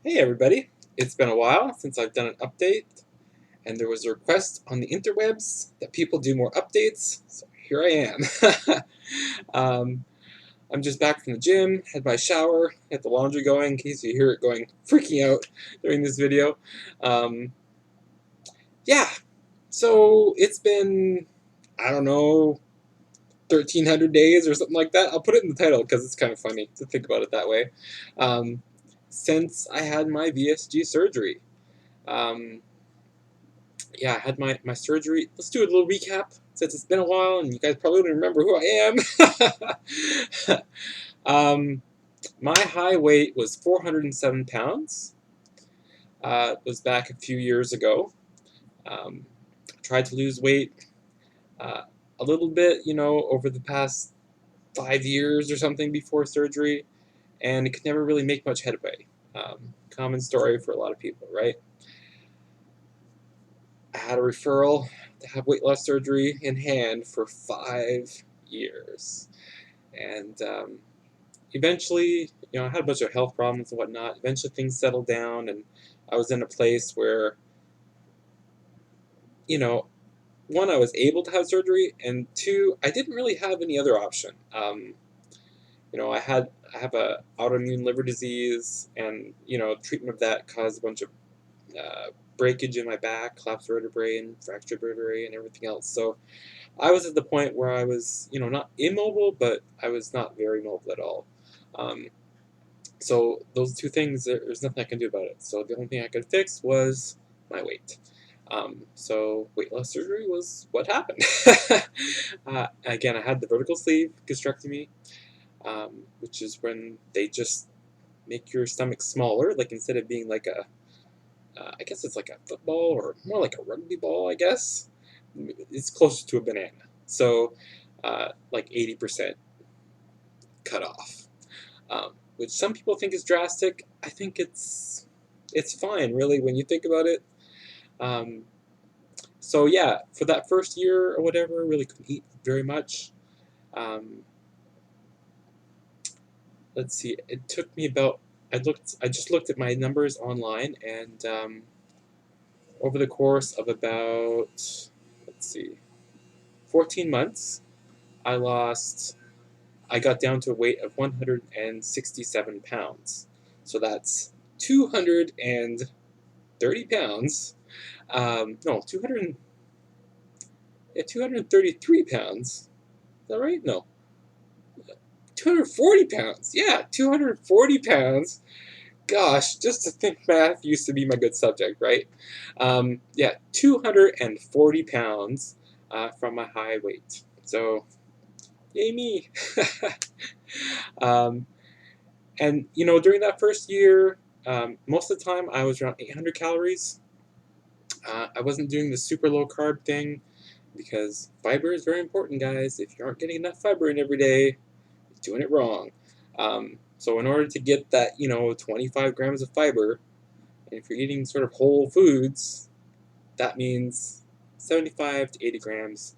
Hey everybody, it's been a while since I've done an update, and there was a request on the interwebs that people do more updates, so here I am. um, I'm just back from the gym, had my shower, had the laundry going in case you hear it going freaking out during this video. Um, yeah, so it's been, I don't know, 1,300 days or something like that. I'll put it in the title because it's kind of funny to think about it that way. Um, since I had my VSG surgery. Um, yeah, I had my surgery. Let's do a little recap since it's been a while and you guys probably don't remember who I am. My high weight was 407 pounds. It was back a few years ago. Um, Tried to lose weight uh, a little bit, over the past 5 years or something before surgery, and it could never really make much headway. Common story for a lot of people, right? I had a referral to have weight loss surgery in hand for 5 years. And eventually, I had a bunch of health problems and whatnot. Eventually, things settled down, and I was in a place where, you know, one, I was able to have surgery, and two, I didn't really have any other option. I have a autoimmune liver disease, and treatment of that caused a bunch of breakage in my back, collapsed vertebrae, and fractured vertebrae, and everything else. So I was at the point where I was, not immobile, but I was not very mobile at all. Um, so those two things, there's nothing I can do about it. So the only thing I could fix was my weight. So weight loss surgery was what happened. Again, I had the vertical sleeve gastrectomy, which is when they just make your stomach smaller. Like instead of being like I guess it's like a football or more like a rugby ball, I guess. It's closer to a banana. So, like 80% cut off, which some people think is drastic. I think it's fine, really, when you think about it. Um, so yeah, for that first year or whatever, really couldn't eat very much. Um, let's see, it took me about. I just looked at my numbers online, and over the course of about, let's see, 14 months, I lost I got down to a weight of 167 pounds. So that's 230 pounds. No, 233 pounds. Is that right? No. 240 pounds. Yeah, 240 pounds. Gosh, just to think math used to be my good subject, right? Yeah, 240 pounds from my high weight. So, yay me. um, And during that first year, most of the time I was around 800 calories. I wasn't doing the super low carb thing because fiber is very important, guys. If you aren't getting enough fiber in every day, you're doing it wrong. So in order to get that, 25 grams of fiber, and if you're eating sort of whole foods, that means 75 to 80 grams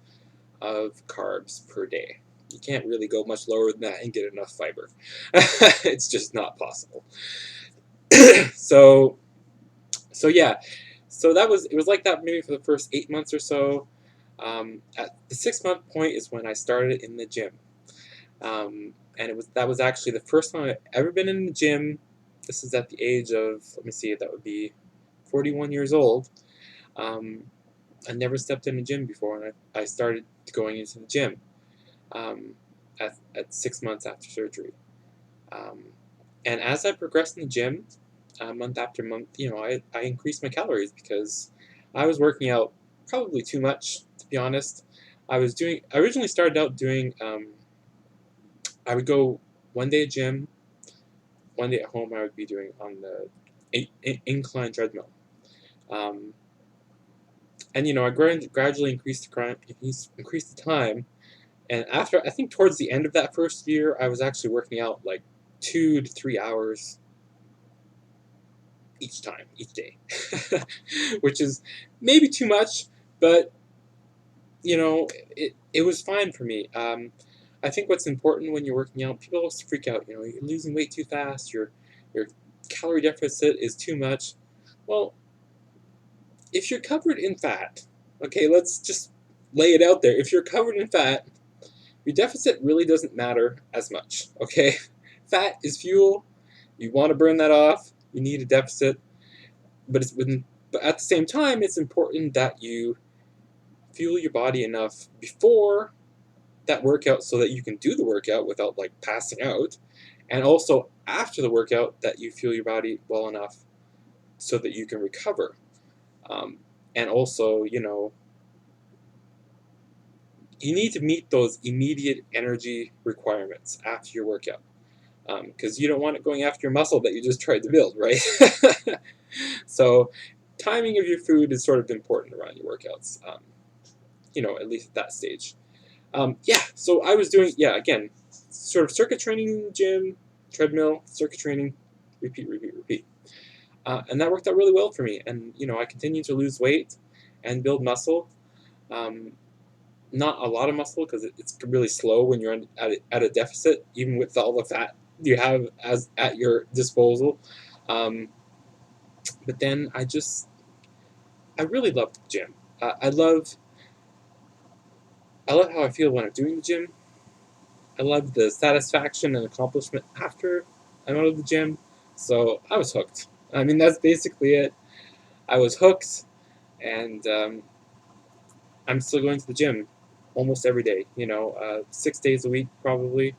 of carbs per day. You can't really go much lower than that and get enough fiber. It's just not possible. so so yeah, so it was like that maybe for the first 8 months or so. At the 6 month point is when I started in the gym, and that was actually the first time I've ever been in the gym. This is at the age of, let me see, that would be 41 years old. Um, I never stepped in a gym before, and I started going into the gym um, at 6 months after surgery. Um, and as I progressed in the gym, month after month, I increased my calories because I was working out probably too much, to be honest. I originally started out doing, I would go one day at gym, one day at home I would be doing on the incline treadmill. Um, and, I gradually increased the time. And after, I think towards the end of that first year, I was actually working out like 2 to 3 hours each day, which is maybe too much, but it was fine for me. I think what's important when you're working out, people always freak out. You're losing weight too fast. You're calorie deficit is too much. Well, if you're covered in fat, okay, let's just lay it out there. If you're covered in fat, your deficit really doesn't matter as much, okay? Fat is fuel. You want to burn that off. You need a deficit. But at the same time, it's important that you fuel your body enough before that workout so that you can do the workout without like passing out, and also after the workout that you fuel your body well enough so that you can recover. And also, you need to meet those immediate energy requirements after your workout, because you don't want it going after your muscle that you just tried to build, right? So timing of your food is sort of important around your workouts, at least at that stage. Yeah, so I was doing, again, sort of circuit training in the gym, treadmill, circuit training, repeat, repeat, repeat. And that worked out really well for me. And, I continued to lose weight and build muscle. Not a lot of muscle because it's really slow when you're at a deficit, even with all the fat you have at your disposal. But then I really love the gym. I love how I feel when I'm doing the gym. I love the satisfaction and accomplishment after I'm out of the gym. So I was hooked. I mean, that's basically it. I was hooked, and I'm still going to the gym almost every day. 6 days a week probably.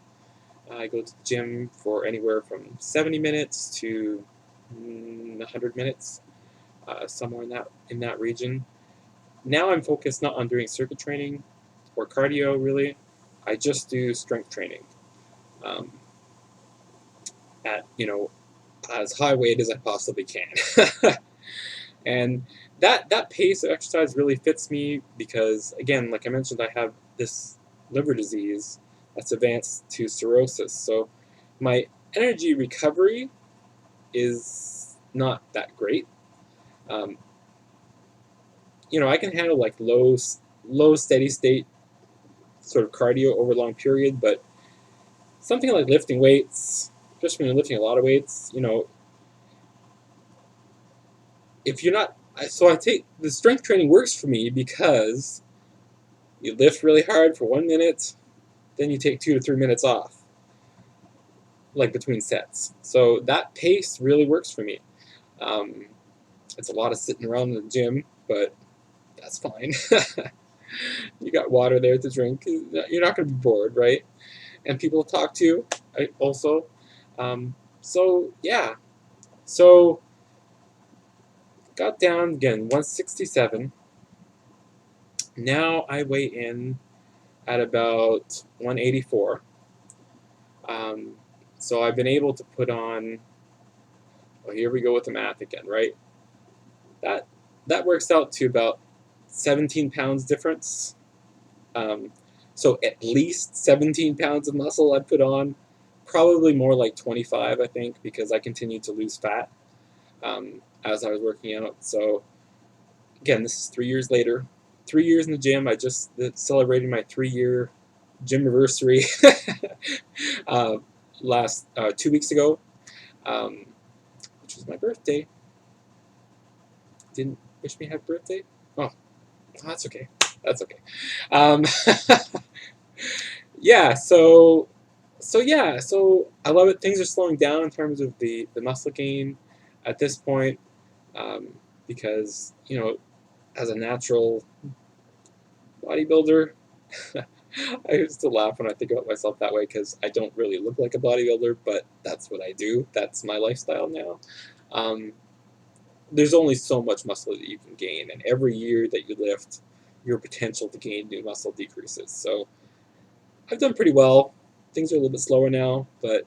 I go to the gym for anywhere from 70 minutes to 100 minutes, somewhere in that region. Now I'm focused not on doing circuit training or cardio really. I just do strength training um, at as high weight as I possibly can. And that pace of exercise really fits me because, again, like I mentioned, I have this liver disease that's advanced to cirrhosis. So my energy recovery is not that great. Um, I can handle like low steady state sort of cardio over a long period, but something like lifting weights, especially when you're lifting a lot of weights, if you're not, so I take the strength training works for me because you lift really hard for 1 minute, then you take 2 to 3 minutes off, like between sets. So that pace really works for me. Um, it's a lot of sitting around in the gym, but that's fine. You got water there to drink. You're not going to be bored, right? And people to talk to, also. So yeah, so got down again 167. Now I weigh in at about 184. So I've been able to put on. Well, here we go with the math again, right? That works out to about 17 pounds difference. So at least 17 pounds of muscle I put on. Probably more like 25, I think, because I continued to lose fat as I was working out. So again, this is 3 years later. 3 years in the gym. I just celebrated my 3-year gym anniversary last 2 weeks ago, which was my birthday. Didn't wish me happy birthday? Oh, that's okay. That's okay. Um, yeah, so I love it. Things are slowing down in terms of the muscle gain at this point, because as a natural bodybuilder, I used to laugh when I think about myself that way because I don't really look like a bodybuilder, but that's what I do. That's my lifestyle now. Um, there's only so much muscle that you can gain, and every year that you lift, your potential to gain new muscle decreases. So I've done pretty well. Things are a little bit slower now, but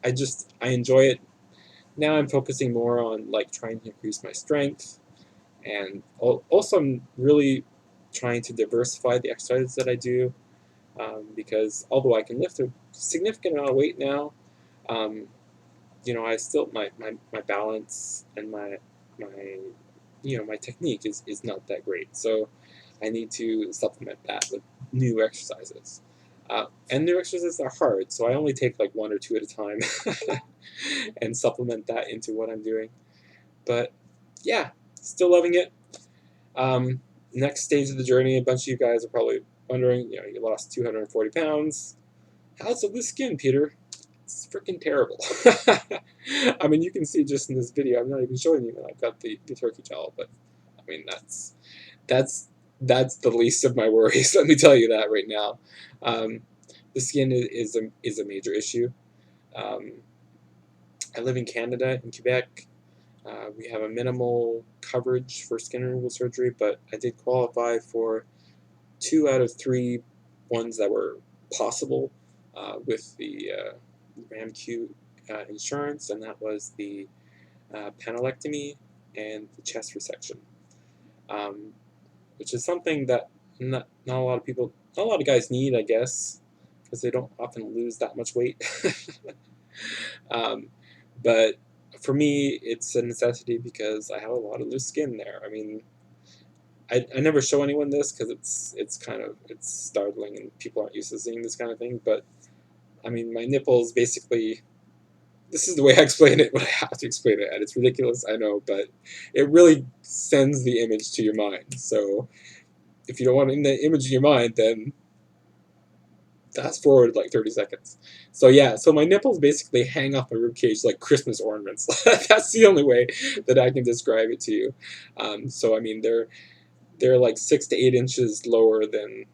I enjoy it. Now I'm focusing more on like trying to increase my strength, and also I'm really trying to diversify the exercises that I do, because although I can lift a significant amount of weight now, um, I still my balance and my technique is not that great. So I need to supplement that with new exercises. And new exercises are hard, so I only take like 1 or 2 at a time and supplement that into what I'm doing. But yeah, still loving it. Next stage of the journey, a bunch of you guys are probably wondering, you lost 240 pounds. How's the loose skin, Peter? It's freaking terrible. I mean, you can see just in this video, I'm not even showing you that I've got the turkey jowl, but I mean, that's the least of my worries. Let me tell you that right now. The skin is a major issue. I live in Canada, in Quebec. We have a minimal coverage for skin removal surgery, but I did qualify for 2 out of 3 ones that were possible with the RAMQ insurance, and that was the panelectomy and the chest resection, which is something that not a lot of people, not a lot of guys need, I guess, because they don't often lose that much weight. But for me, it's a necessity because I have a lot of loose skin there. I mean, I never show anyone this because it's startling and people aren't used to seeing this kind of thing. But I mean, my nipples basically. This is the way I explain it, but I have to explain it, and it's ridiculous, I know, but it really sends the image to your mind. So if you don't want the image in your mind, then fast forward like 30 seconds. So yeah, so my nipples basically hang off my ribcage like Christmas ornaments. That's the only way that I can describe it to you. So I mean, they're like 6 to 8 inches lower than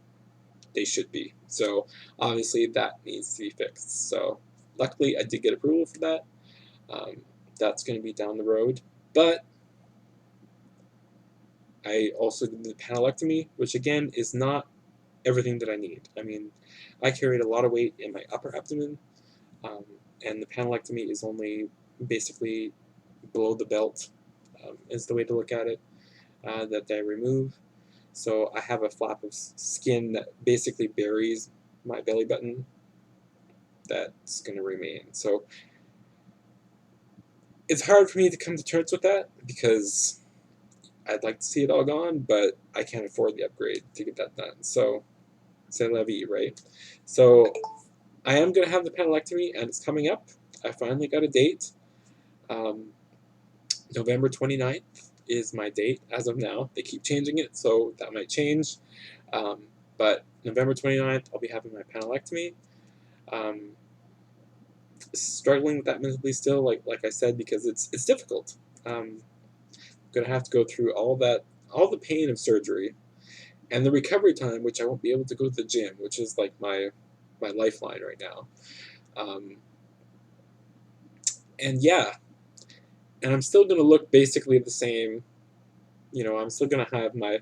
they should be. So obviously that needs to be fixed. So luckily I did get approval for that. That's going to be down the road. But I also did the panelectomy, which again is not everything that I need. I mean, I carried a lot of weight in my upper abdomen, and the panelectomy is only basically below the belt, is the way to look at it, that I remove. So I have a flap of skin that basically buries my belly button that's going to remain. So it's hard for me to come to terms with that because I'd like to see it all gone, but I can't afford the upgrade to get that done. So c'est la vie, right? So I am going to have the panelectomy, and it's coming up. I finally got a date. November 29th is my date as of now. They keep changing it, so that might change. But November 29th, I'll be having my panelectomy. Struggling with that mentally still, like I said, because it's difficult. I'm going to have to go through all the pain of surgery, and the recovery time, which I won't be able to go to the gym, which is like my lifeline right now. And yeah, and I'm still going to look basically the same. I'm still going to have my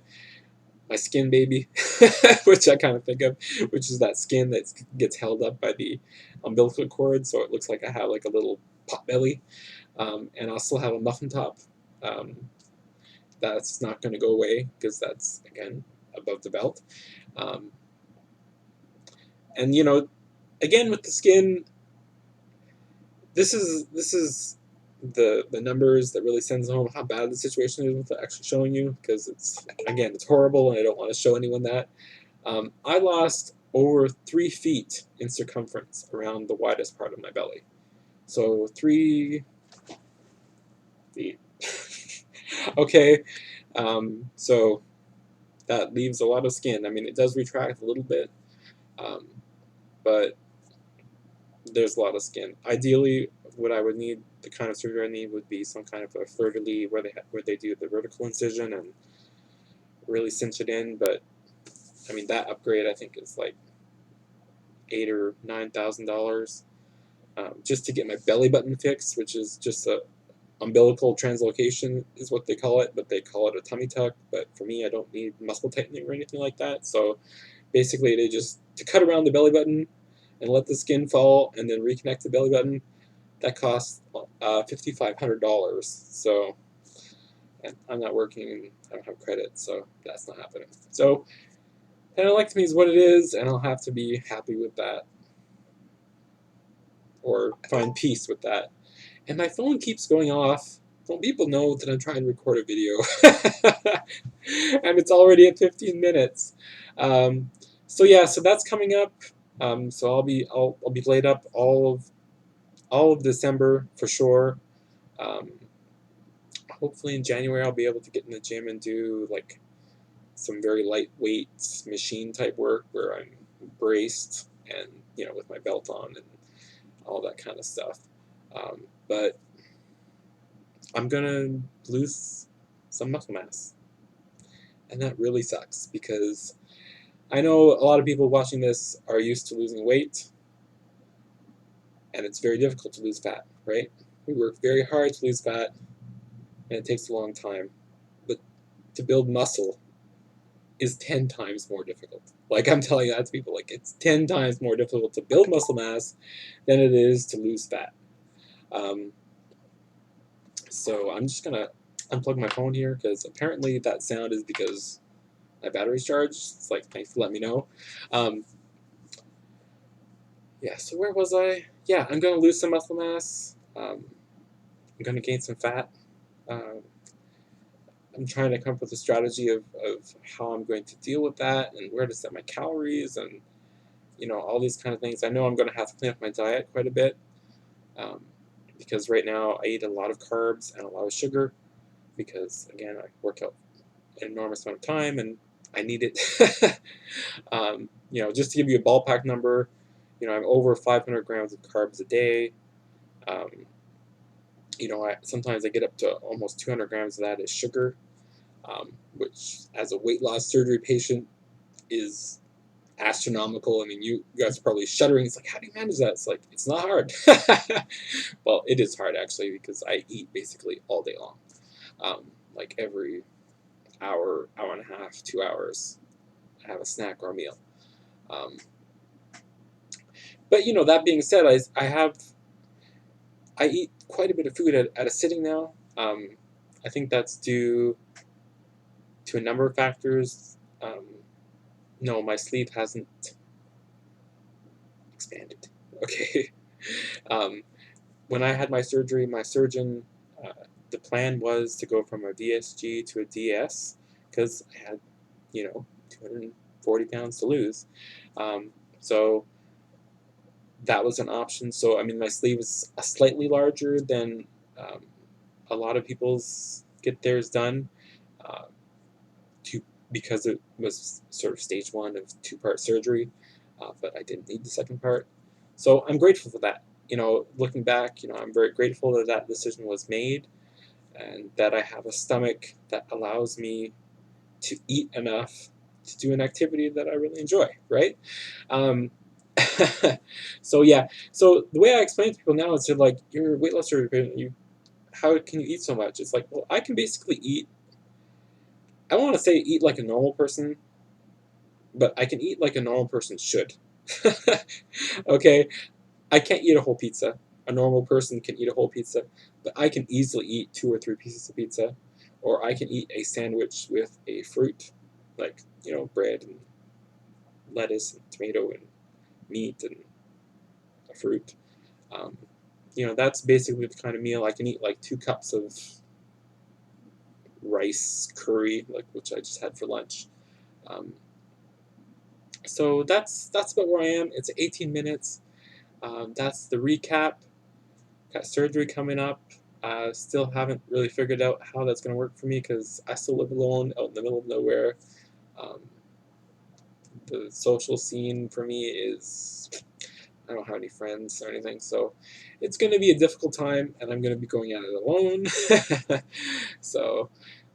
skin baby, which I kind of think of, which is that skin that gets held up by the umbilical cord, so it looks like I have like a little pot belly. And I'll still have a muffin top. That's not going to go away because that's, again, above the belt. And again with the skin, this is the numbers that really sends home how bad the situation is with actually showing you, because it's horrible and I don't want to show anyone that. I lost over 3 feet in circumference around the widest part of my belly. So 3 feet. Okay, so that leaves a lot of skin. I mean, it does retract a little bit, but there's a lot of skin. Ideally, what I would need, the kind of surgery I need, would be some kind of a fleur-de-lis where they do the vertical incision and really cinch it in. But I mean, that upgrade I think is like $8,000 or $9,000 just to get my belly button fixed, which is just a umbilical translocation is what they call it, but they call it a tummy tuck. But for me, I don't need muscle tightening or anything like that. So basically, they just to cut around the belly button and let the skin fall and then reconnect the belly button. That costs $5,500. So, and I'm not working, I don't have credit, so that's not happening. So, panelectomy is what it is, and I'll have to be happy with that, or find peace with that. And my phone keeps going off. Well, people know that I'm trying to record a video, and it's already at 15 minutes. So yeah, so that's coming up. So I'll be laid up all of December for sure. Um, Hopefully in January I'll be able to get in the gym and do like some very lightweight machine type work where I'm braced and with my belt on and all that kind of stuff. But I'm gonna lose some muscle mass, and that really sucks because I know a lot of people watching this are used to losing weight, and it's very difficult to lose fat, right? We work very hard to lose fat, and it takes a long time. But to build muscle is 10 times more difficult. Like, I'm telling that to people, like, it's 10 times more difficult to build muscle mass than it is to lose fat. Um, so I'm just gonna unplug my phone here because apparently that sound is because my battery's charged. It's like, thanks for letting me know. Yeah, so where was I? Yeah, I'm gonna lose some muscle mass. I'm gonna gain some fat. Um, I'm trying to come up with a strategy of how I'm going to deal with that and where to set my calories and all these kind of things. I know I'm going to have to clean up my diet quite a bit um, because right now I eat a lot of carbs and a lot of sugar because, again, I work out an enormous amount of time and I need it. Just to give you a ballpark number, I'm over 500 grams of carbs a day. Um, sometimes I get up to almost 200 grams of that as sugar, which as a weight loss surgery patient is astronomical. I mean, you guys are probably shuddering. It's like, how do you manage that? It's like, it's not hard. Well, it is hard actually because I eat basically all day long. Like every hour, hour and a half, 2 hours, I have a snack or a meal. But that being said, I eat quite a bit of food at a sitting now. I think that's due to a number of factors. No, my sleeve hasn't expanded. Okay. When I had my surgery, my surgeon, the plan was to go from a VSG to a DS because I had, 240 pounds to lose. So that was an option. So, I mean, my sleeve is slightly larger than um, a lot of people's get theirs done uh, to, because it was sort of stage one of two-part surgery, but I didn't need the second part. So I'm grateful for that. Looking back, I'm very grateful that that decision was made and that I have a stomach that allows me to eat enough to do an activity that I really enjoy, right? Um, so yeah, so the way I explain to people now is they're like, you're a weight loss surgery, how can you eat so much? It's like, well, I can basically eat, I don't want to say eat like a normal person, but I can eat like a normal person should. Okay, I can't eat a whole pizza. A normal person can eat a whole pizza, but I can easily eat 2 or 3 pieces of pizza, or I can eat a sandwich with a fruit, like bread and lettuce and tomato and meat and a fruit. Um, that's basically the kind of meal I can eat. Like 2 cups of rice curry, like which I just had for lunch. Um, so that's about where I am. It's 18 minutes. That's the recap. Got surgery coming up. Still haven't really figured out how that's going to work for me because I still live alone out in the middle of nowhere. Um, the social scene for me is, I don't have any friends or anything, so it's going to be a difficult time, and I'm going to be going at it alone. So,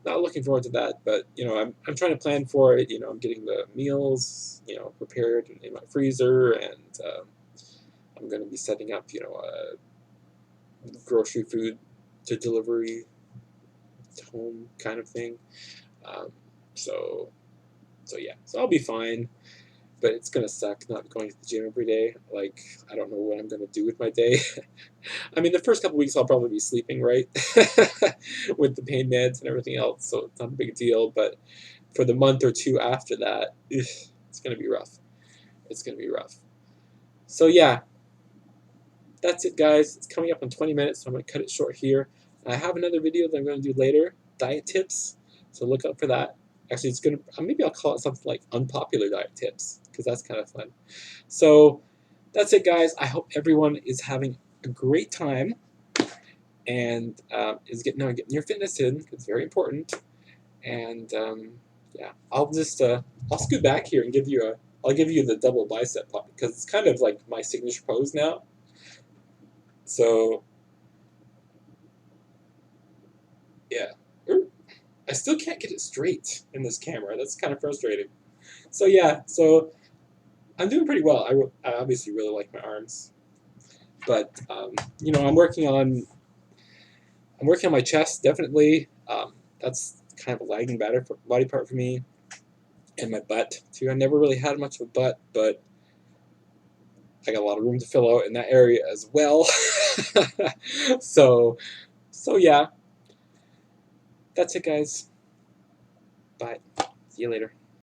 not looking forward to that, but I'm trying to plan for it. I'm getting the meals prepared in my freezer, and I'm going to be setting up grocery food to delivery to home kind of thing. Um, so yeah, so I'll be fine. But it's gonna suck not going to the gym every day. Like, I don't know what I'm gonna do with my day. I mean, the first couple weeks I'll probably be sleeping, right, with the pain meds and everything else. So it's not a big deal. But for the month or two after that, it's gonna be rough. It's gonna be rough. So yeah, that's it, guys. It's coming up in 20 minutes, so I'm gonna cut it short here. I have another video that I'm gonna do later, diet tips. So look out for that. Actually, it's gonna maybe I'll call it something like unpopular diet tips because that's kind of fun. So that's it, guys. I hope everyone is having a great time and is getting your fitness in. It's very important. And yeah, I'll just I'll scoot back here and I'll give you the double bicep pump because it's kind of like my signature pose now. So yeah, I still can't get it straight in this camera. That's kind of frustrating. So yeah, so I'm doing pretty well. I obviously really like my arms, but you know, I'm working on my chest definitely. That's kind of a lagging body part for me, and my butt too. I never really had much of a butt, but I got a lot of room to fill out in that area as well. so yeah, that's it, guys. Bye. See you later.